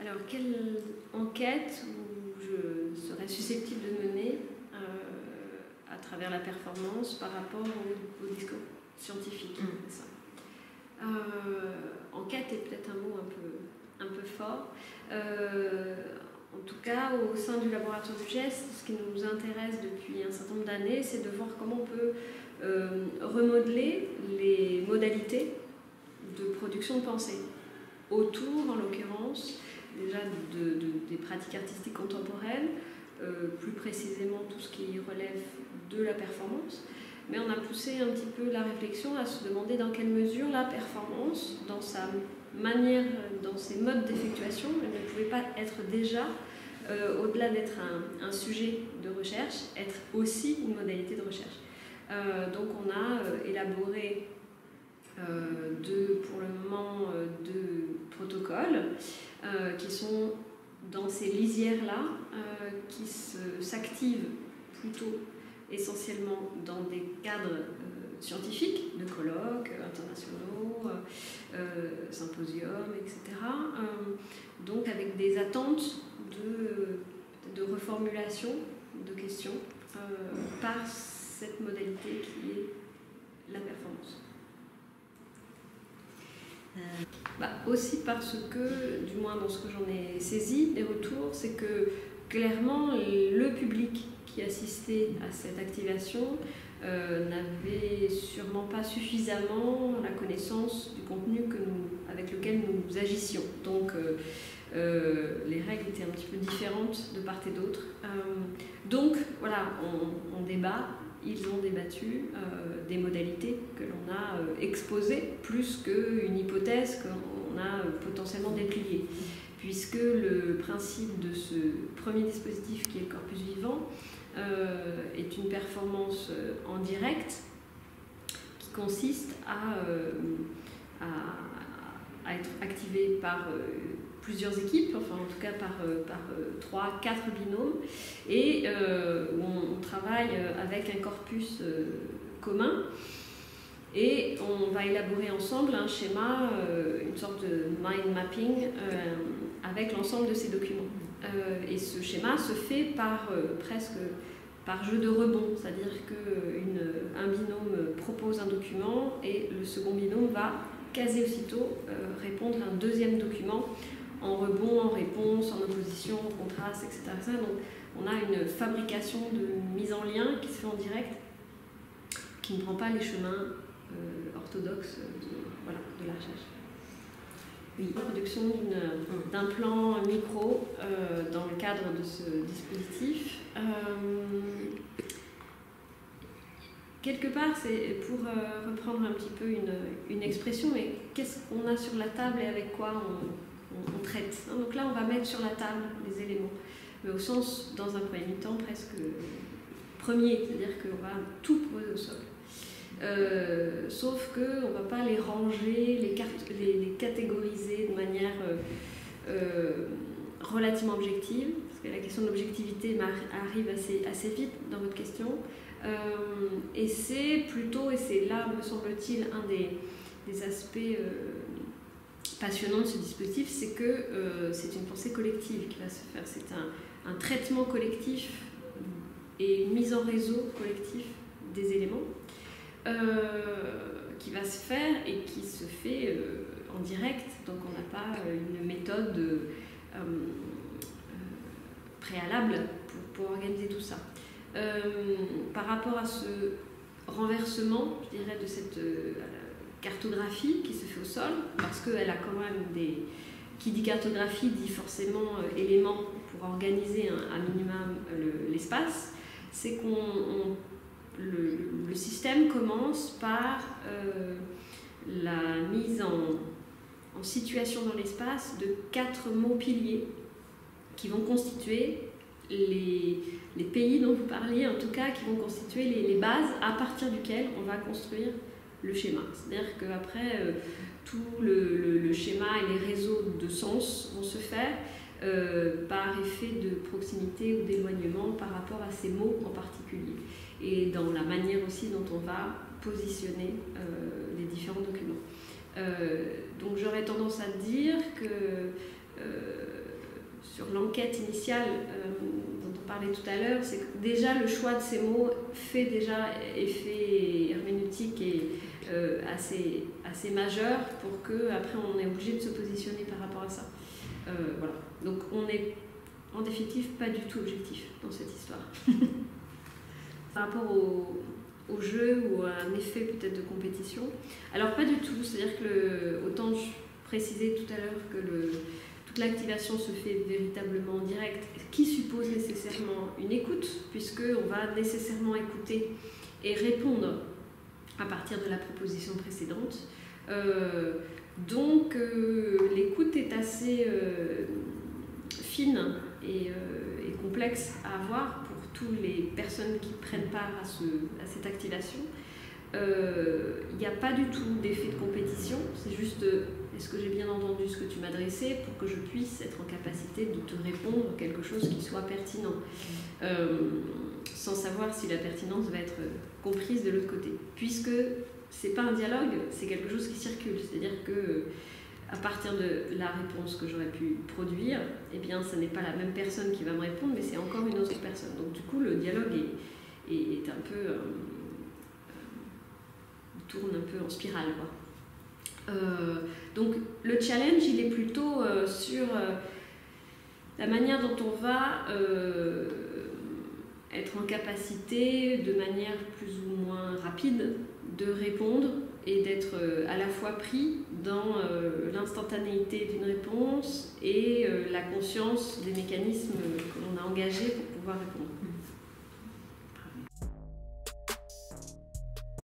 Alors, quelle enquête je serais susceptible de mener à travers la performance par rapport au discours scientifique? C'est ça. Enquête est peut-être un mot un peu fort. En tout cas, au sein du laboratoire du geste, ce qui nous intéresse depuis un certain nombre d'années, c'est de voir comment on peut remodeler les modalités de production de pensée autour, en l'occurrence, déjà des pratiques artistiques contemporaines, plus précisément tout ce qui relève de la performance. Mais on a poussé un petit peu la réflexion à se demander dans quelle mesure la performance, dans sa manière, dans ses modes d'effectuation, elle ne pouvait pas être déjà, au-delà d'être un sujet de recherche, être aussi une modalité de recherche. Donc on a élaboré pour le moment deux protocoles qui sont dans ces lisières-là, qui s'activent plutôt essentiellement dans des cadres scientifiques, de colloques internationaux, symposiums, etc. Donc avec des attentes de reformulation de questions par cette modalité qui est la performance. Aussi parce que, du moins dans ce que j'en ai saisi, des retours, c'est que clairement le public qui assistait à cette activation n'avait sûrement pas suffisamment la connaissance du contenu avec lequel nous agissions. Donc les règles étaient un petit peu différentes de part et d'autre. Donc voilà, on débat. Ils ont débattu des modalités que l'on a exposées, plus qu'une hypothèse qu'on a potentiellement dépliée. Puisque le principe de ce premier dispositif, qui est le corpus vivant, est une performance en direct qui consiste à être activée par plusieurs équipes, enfin en tout cas par 3-4 binômes, et où on travaille avec un corpus commun, et on va élaborer ensemble un schéma, une sorte de mind mapping avec l'ensemble de ces documents. Et ce schéma se fait presque par jeu de rebond, c'est-à-dire qu'un binôme propose un document et le second binôme va quasi aussitôt répondre à un deuxième document en rebond, en réponse, en opposition, en contraste, etc. Donc on a une fabrication de mise en lien qui se fait en direct, qui ne prend pas les chemins orthodoxes de la recherche. Oui, la production d'un plan micro dans le cadre de ce dispositif. Quelque part, c'est pour reprendre un petit peu une expression, mais qu'est-ce qu'on a sur la table et avec quoi on traite. Donc là, on va mettre sur la table les éléments, mais au sens, dans un premier temps, presque premier, c'est-à-dire qu'on va tout poser au sol. Sauf qu'on ne va pas les ranger, les catégoriser de manière relativement objective, parce que la question de l'objectivité arrive assez vite dans votre question. Et c'est plutôt, et c'est là, me semble-t-il, un des aspects passionnants de ce dispositif, c'est que c'est une pensée collective qui va se faire. C'est un traitement collectif et une mise en réseau collectif des éléments qui va se faire et qui se fait en direct. Donc on n'a pas une méthode préalable pour organiser tout ça. Par rapport à ce renversement, je dirais, de cette cartographie qui se fait au sol, parce qu'elle a quand même qui dit cartographie dit forcément éléments pour organiser un minimum l'espace, c'est le système commence par la mise en situation dans l'espace de 4 mots piliers qui vont constituer les pays dont vous parliez, en tout cas, qui vont constituer les bases à partir duquel on va construire le schéma. C'est-à-dire qu'après, tout le schéma et les réseaux de sens vont se faire par effet de proximité ou d'éloignement par rapport à ces mots en particulier. et dans la manière aussi dont on va positionner les différents documents. Donc j'aurais tendance à dire que sur l'enquête initiale dont on parlait tout à l'heure, c'est que déjà le choix de ces mots fait déjà effet herméneutique et assez majeur pour qu'après on est obligé de se positionner par rapport à ça. Voilà. Donc on n'est en définitive pas du tout objectif dans cette histoire. Par rapport au jeu ou à un effet peut-être de compétition, alors pas du tout, c'est-à-dire que autant je précisais tout à l'heure que toute l'activation se fait véritablement en direct, qui suppose nécessairement une écoute, puisqu'on va nécessairement écouter et répondre à partir de la proposition précédente. Donc l'écoute est assez fine et complexe à avoir pour toutes les personnes qui prennent part à cette activation. Il n'y a pas du tout d'effet de compétition, c'est juste est-ce que j'ai bien entendu ce que tu m'adressais pour que je puisse être en capacité de te répondre quelque chose qui soit pertinent, sans savoir si la pertinence va être comprise de l'autre côté, puisque c'est pas un dialogue, c'est quelque chose qui circule, c'est-à-dire que à partir de la réponse que j'aurais pu produire, eh bien, ce n'est pas la même personne qui va me répondre, mais c'est encore une autre personne. Donc, du coup, le dialogue est un peu... tourne un peu en spirale, quoi. Donc, le challenge, il est plutôt sur la manière dont on va être en capacité, de manière plus ou moins rapide, de répondre et d'être à la fois pris dans l'instantanéité d'une réponse et la conscience des mécanismes que l'on a engagés pour pouvoir répondre.